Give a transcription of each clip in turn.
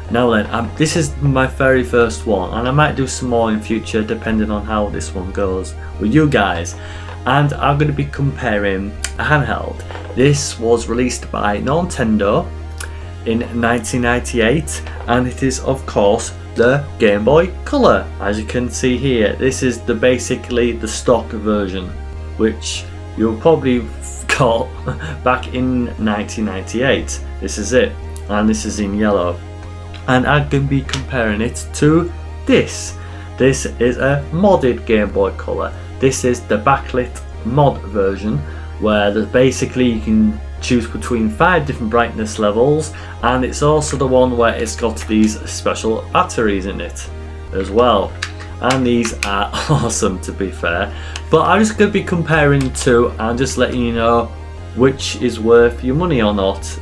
Now then, this is my very first one, and I might do some more in future depending on how this one goes with you guys. And I'm going to be comparing a handheld. This was released by Nintendo in 1998, and it is of course the Game Boy Color. As you can see here, this is basically the stock version, which you'll probably got back in 1998. This is it, and this is in yellow. And I'm going to be comparing it to this. This is a modded Game Boy Color. This is the Backlit Mod version, where basically you can choose between 5 different brightness levels, and it's also the one where it's got these special batteries in it as well. And these are awesome, to be fair. But I'm just going to be comparing two and just letting you know which is worth your money or not,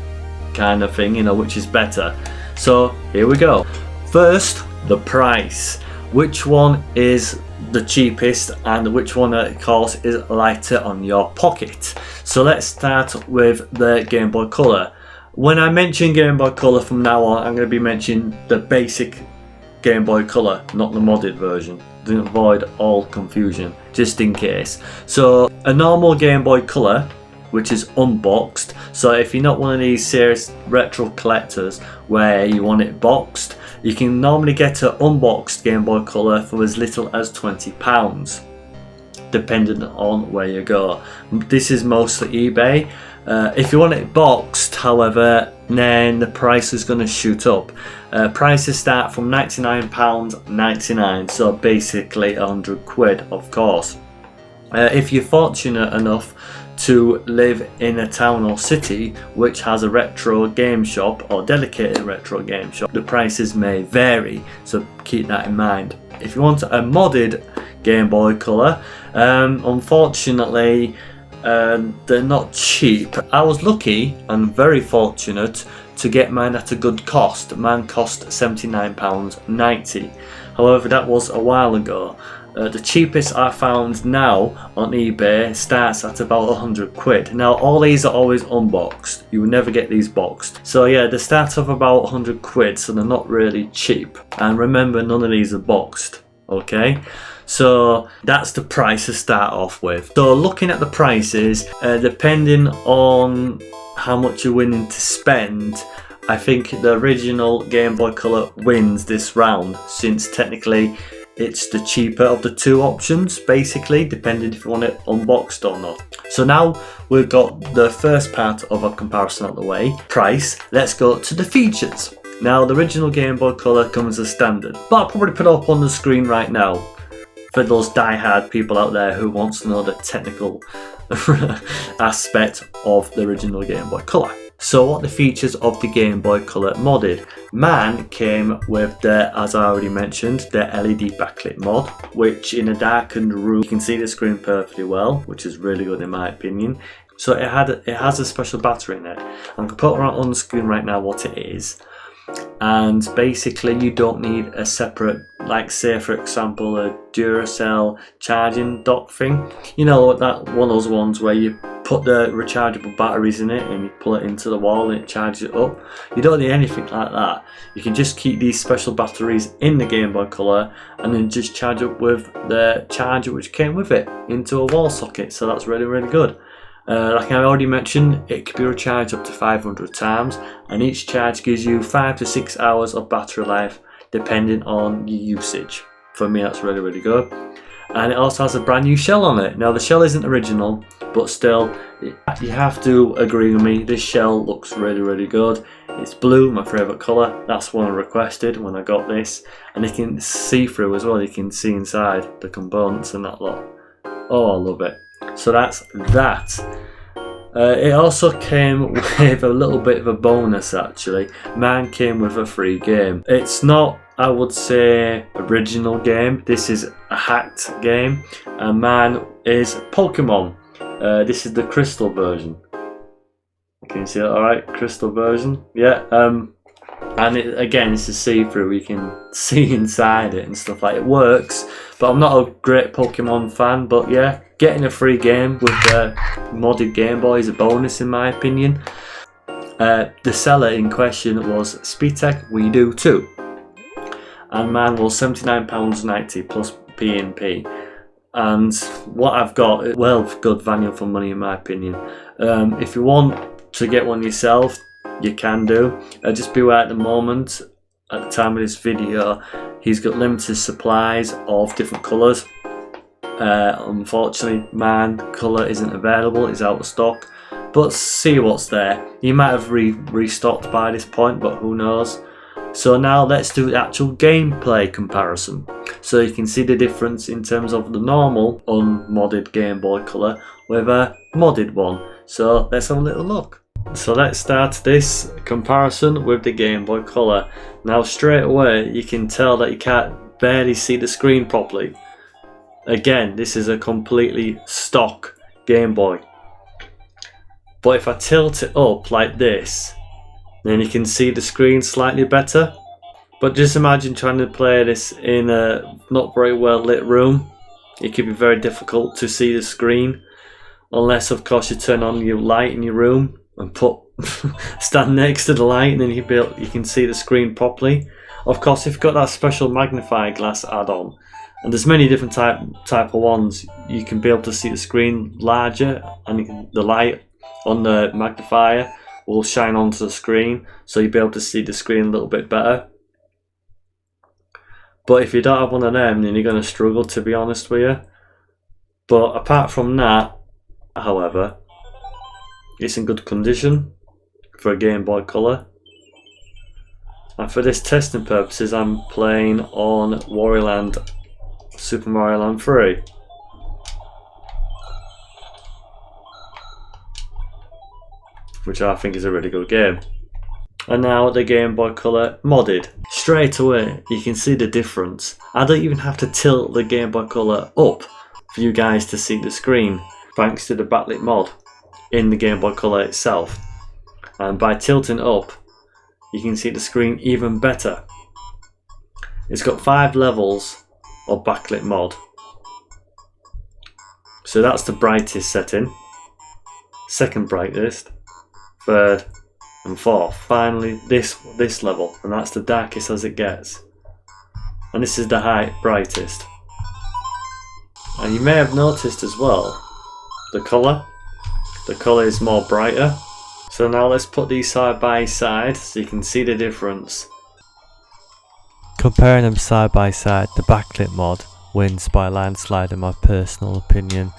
kind of thing, you know, which is better. So here we go. First, the price. Which one is the cheapest and which one of course is lighter on your pocket? So let's start with the Game Boy Color. When I mention Game Boy Color from now on, I'm going to be mentioning the basic Game Boy Color, not the modded version, to avoid all confusion, just in case. So a normal Game Boy Color, which is unboxed, so if you're not one of these serious retro collectors where you want it boxed, you can normally get an unboxed Game Boy Color for as little as £20, depending on where you go. This is mostly eBay. If you want it boxed, however, then the price is going to shoot up. Prices start from £99.99, so basically £100, of course. If you're fortunate enough to live in a town or city which has a retro game shop or dedicated retro game shop, the prices may vary, so keep that in mind. If you want a modded Game Boy Color, unfortunately they're not cheap. I was lucky and very fortunate to get mine at a good cost. Mine cost £79.90. However, that was a while ago. The cheapest I found now on eBay starts at about £100. Now all these are always unboxed, you will never get these boxed. So yeah, they start off about £100, so they're not really cheap. And remember, none of these are boxed, okay? So that's the price to start off with. So looking at the prices, depending on how much you're willing to spend, I think the original Game Boy Color wins this round, since technically it's the cheaper of the two options, basically, depending if you want it unboxed or not. So now we've got the first part of our comparison out the way, price. Let's go to the features. Now the original Game Boy Color comes as standard, but I'll probably put it up on the screen right now for those die-hard people out there who wants to know the technical aspect of the original Game Boy Color. So what the features of the Game Boy Color modded? Mine came with the, as I already mentioned, the LED backlit mod, which in a darkened room you can see the screen perfectly well, which is really good in my opinion. So it has a special battery in it. I'm going to put on the screen right now what it is. And basically you don't need a separate, like say for example a Duracell charging dock thing, you know, that one of those ones where you put the rechargeable batteries in it and you pull it into the wall and it charges it up. You don't need anything like that. You can just keep these special batteries in the Game Boy Color and then just charge up with the charger which came with it into a wall socket. So that's really, really good. Like I already mentioned, it can be recharged up to 500 times, and each charge gives you 5 to 6 hours of battery life depending on your usage. For me, that's really, really good. And it also has a brand new shell on it. Now the shell isn't original, but still, you have to agree with me, this shell looks really, really good. It's blue, my favourite colour. That's what I requested when I got this. And you can see through as well, you can see inside the components and that lot. Oh, I love it. So that's that. It also came with a little bit of a bonus actually. Mine came with a free game. It's not, I would say, original game. This is a hacked game, and mine is Pokemon. This is the crystal version. Can you see it alright? Crystal version. Yeah. And it, again, it's a see-through. You can see inside it and stuff like it. It works, but I'm not a great Pokemon fan. But yeah, getting a free game with the modded Game Boy is a bonus in my opinion. The seller in question was SpeedTech, we do too, and mine was £79.90 plus P&P. And what I've got, well, good value for money in my opinion. If you want to get one yourself, you can do. Just beware at the moment, at the time of this video, he's got limited supplies of different colours. Unfortunately, mine colour isn't available, it's out of stock. But see what's there. He might have restocked by this point, but who knows. So now let's do the actual gameplay comparison. So you can see the difference in terms of the normal unmodded Game Boy Color with a modded one. So let's have a little look. So let's start this comparison with the Game Boy Color. Now straight away you can tell that you can't barely see the screen properly. Again, this is a completely stock Game Boy. But if I tilt it up like this, then you can see the screen slightly better. But just imagine trying to play this in a not very well lit room. It could be very difficult to see the screen, unless of course you turn on your light in your room and stand next to the light, and then you can see the screen properly. Of course, if you've got that special magnifying glass add-on, and there's many different type of ones, you can be able to see the screen larger, and the light on the magnifier will shine onto the screen, so you'll be able to see the screen a little bit better. But if you don't have one of them, then you're going to struggle, to be honest with you. But apart from that, however, it's in good condition for a Game Boy Color. And for this testing purposes, I'm playing on Super Mario Land 3. Which I think is a really good game. And now the Game Boy Color modded. Straight away you can see the difference. I don't even have to tilt the Game Boy Color up for you guys to see the screen, thanks to the Backlit Mod in the Game Boy Color itself. And by tilting up, you can see the screen even better. It's got 5 levels of Backlit Mod. So that's the brightest setting, second brightest, third and fourth. Finally this level, and that's the darkest as it gets. And this is the brightest. And you may have noticed as well, the colour is more brighter. So now let's put these side by side so you can see the difference. Comparing them side by side, the Backlit Mod wins by a landslide in my personal opinion.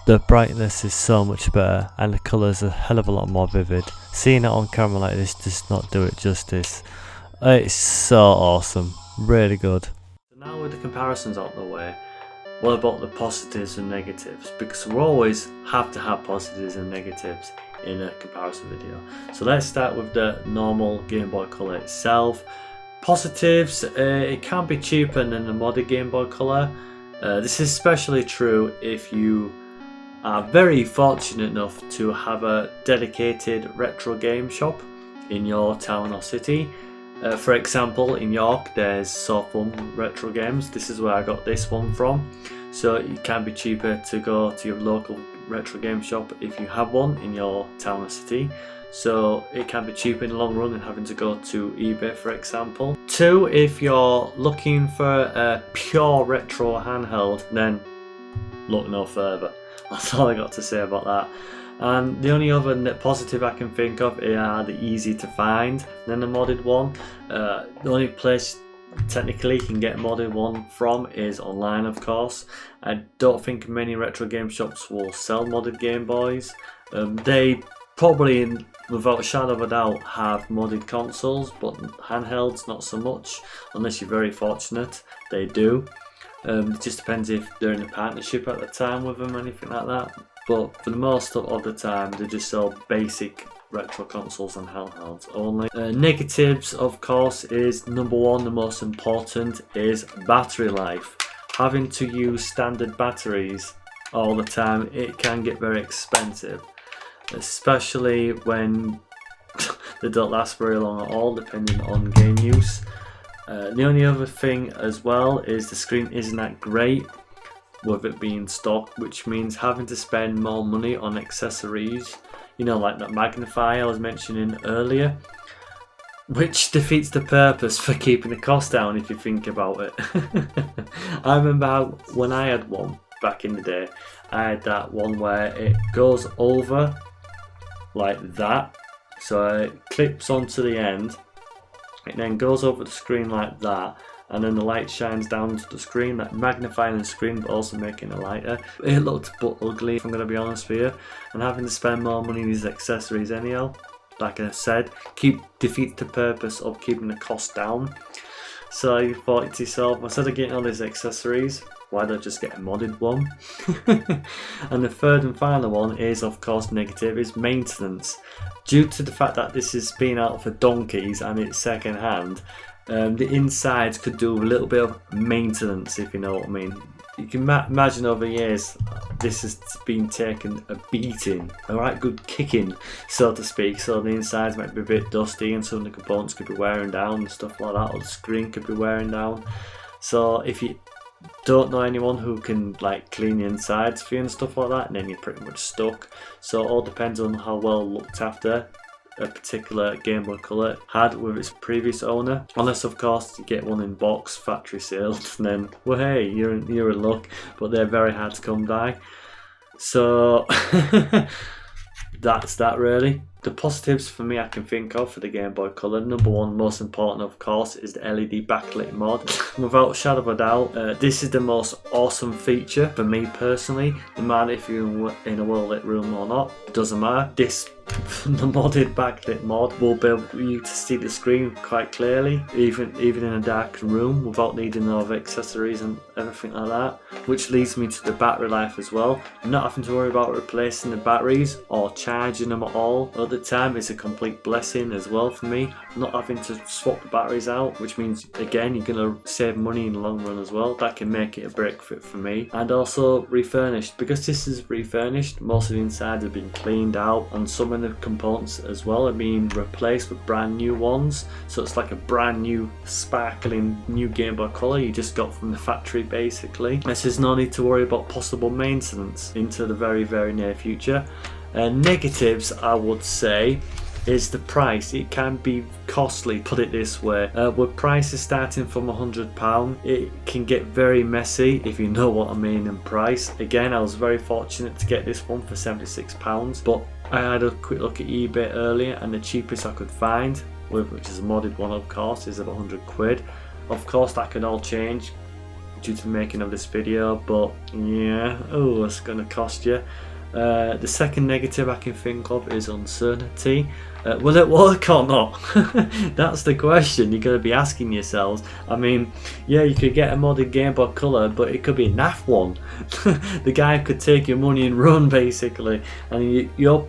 The brightness is so much better and the colours are a hell of a lot more vivid. Seeing it on camera like this does not do it justice. It's so awesome, really good. So now with the comparisons out of the way, what about the positives and negatives? Because we always have to have positives and negatives in a comparison video. So let's start with the normal Game Boy Color itself. Positives, it can be cheaper than the modded Game Boy Color. This is especially true if you are very fortunate enough to have a dedicated retro game shop in your town or city. For example, in York there's So Fun Retro Games. This is where I got this one from. So it can be cheaper to go to your local retro game shop if you have one in your town or city. So it can be cheaper in the long run than having to go to eBay, for example. 2, if you're looking for a pure retro handheld, then look no further. That's all I got to say about that. And the only other positive I can think of are the easy to find than the modded one. The only place technically you can get a modded one from is online, of course. I don't think many retro game shops will sell modded Game Boys. They probably, without a shadow of a doubt, have modded consoles, but handhelds not so much, unless you're very fortunate. They do. It just depends if they're in a partnership at the time with them or anything like that. But for the most of the time, they just sell basic retro consoles and handhelds only. Negatives, of course, is number 1, the most important, is battery life. Having to use standard batteries all the time, it can get very expensive, especially when they don't last very long at all, depending on game use. The only other thing as well is the screen isn't that great with it being stock, which means having to spend more money on accessories. you know, like that magnifier I was mentioning earlier, which defeats the purpose for keeping the cost down if you think about it. I remember how when I had one back in the day, I had that one where it goes over like that, so it clips onto the end, it then goes over the screen like that, and then the light shines down to the screen, like magnifying the screen but also making it lighter. It looked but ugly, if I'm going to be honest with you, and having to spend more money on these accessories anyhow, like I said, defeats the purpose of keeping the cost down. So you thought to yourself, instead of getting all these accessories, why don't I just get a modded one? And the third and final one is, of course, negative, is maintenance. Due to the fact that this has been out for donkeys and it's second hand, the insides could do a little bit of maintenance, if you know what I mean. You can imagine over years this has been taken a beating, a right good kicking, so to speak, so the insides might be a bit dusty and some of the components could be wearing down and stuff like that, or the screen could be wearing down. So if you don't know anyone who can like clean the insides for you and stuff like that, and then you're pretty much stuck. So it all depends on how well looked after a particular Game Boy Color had with its previous owner, unless of course you get one in box, factory sealed, and then well, hey, you're in luck, but they're very hard to come by. So that's that really. The positives for me I can think of for the Game Boy Color, number one, most important of course, is the LED backlit mod. Without a shadow of a doubt, this is the most awesome feature for me personally. No matter if you're in a well lit room or not, it doesn't matter. The modded backlit mod will be able for you to see the screen quite clearly, even in a dark room, without needing all the accessories and everything like that. Which leads me to the battery life as well. Not having to worry about replacing the batteries or charging them at all at the time is a complete blessing as well for me. Not having to swap the batteries out, which means again you're gonna save money in the long run as well. That can make it a break fit for me. And also refurnished, because this is refurnished, most of the inside have been cleaned out and some of the components as well are being replaced with brand new ones, so it's like a brand new sparkling new Game Boy Color you just got from the factory basically. There's no need to worry about possible maintenance into the very near future. Negatives I would say is the price. It can be costly, put it this way. With prices starting from £100, it can get very messy, if you know what I mean, in price. Again, I was very fortunate to get this one for £76, but I had a quick look at eBay earlier and the cheapest I could find, which is a modded one of course, is about £100. Of course that can all change due to the making of this video, but yeah, oh, it's gonna cost you. The second negative I can think of is uncertainty. Will it work or not? That's the question you're going to be asking yourselves. I mean, yeah, you could get a modded Game Boy Color, but it could be a naff one. The guy could take your money and run basically, and you're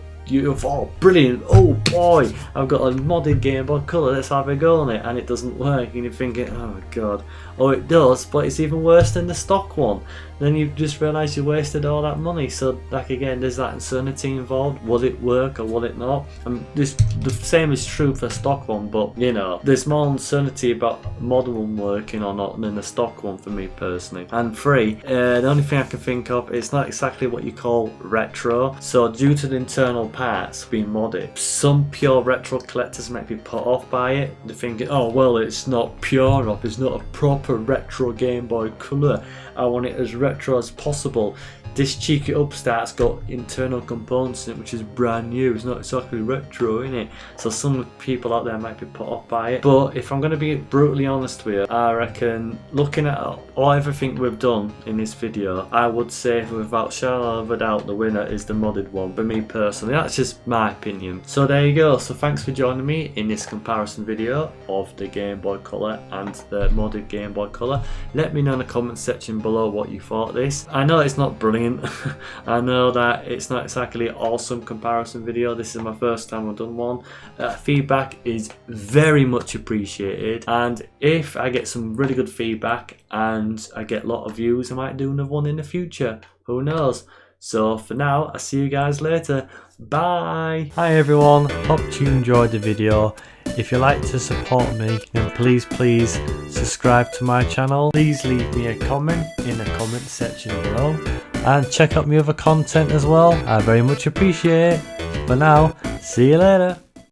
oh brilliant, oh boy, I've got a modded Game Boy Color, let's have a go on it, and it doesn't work, and you're thinking, oh god, oh it does, but it's even worse than the stock one. Then you just realise you wasted all that money. So like again, there's that uncertainty involved. Will it work or will it not? And the same is true for stock one, but you know, there's more uncertainty about modern one working or not than the stock one for me personally. And three, the only thing I can think of is not exactly what you call retro. So due to the internal parts being modded, some pure retro collectors might be put off by it. They're thinking, oh well, it's not pure enough, it's not a proper retro Game Boy Color. I want it as retro as possible. This cheeky upstart's got internal components in it which is brand new. It's not exactly retro, innit? So some people out there might be put off by it. But if I'm going to be brutally honest with you, I reckon looking at everything we've done in this video, I would say without shadow of a doubt the winner is the modded one for me personally. That's just my opinion. So there you go. So thanks for joining me in this comparison video of the Game Boy Color and the modded Game Boy Color. Let me know in the comment section below what you thought of this. I know it's not brilliant. I know that it's not exactly an awesome comparison video. This is my first time I've done one. Feedback is very much appreciated, and if I get some really good feedback and I get a lot of views, I might do another one in the future. Who knows? So for now, I'll see you guys later. Bye. Hi everyone, hope you enjoyed the video. If you'd like to support me, then please subscribe to my channel. Please leave me a comment in the comment section below. and check out my other content as well. I very much appreciate it. For now, see you later.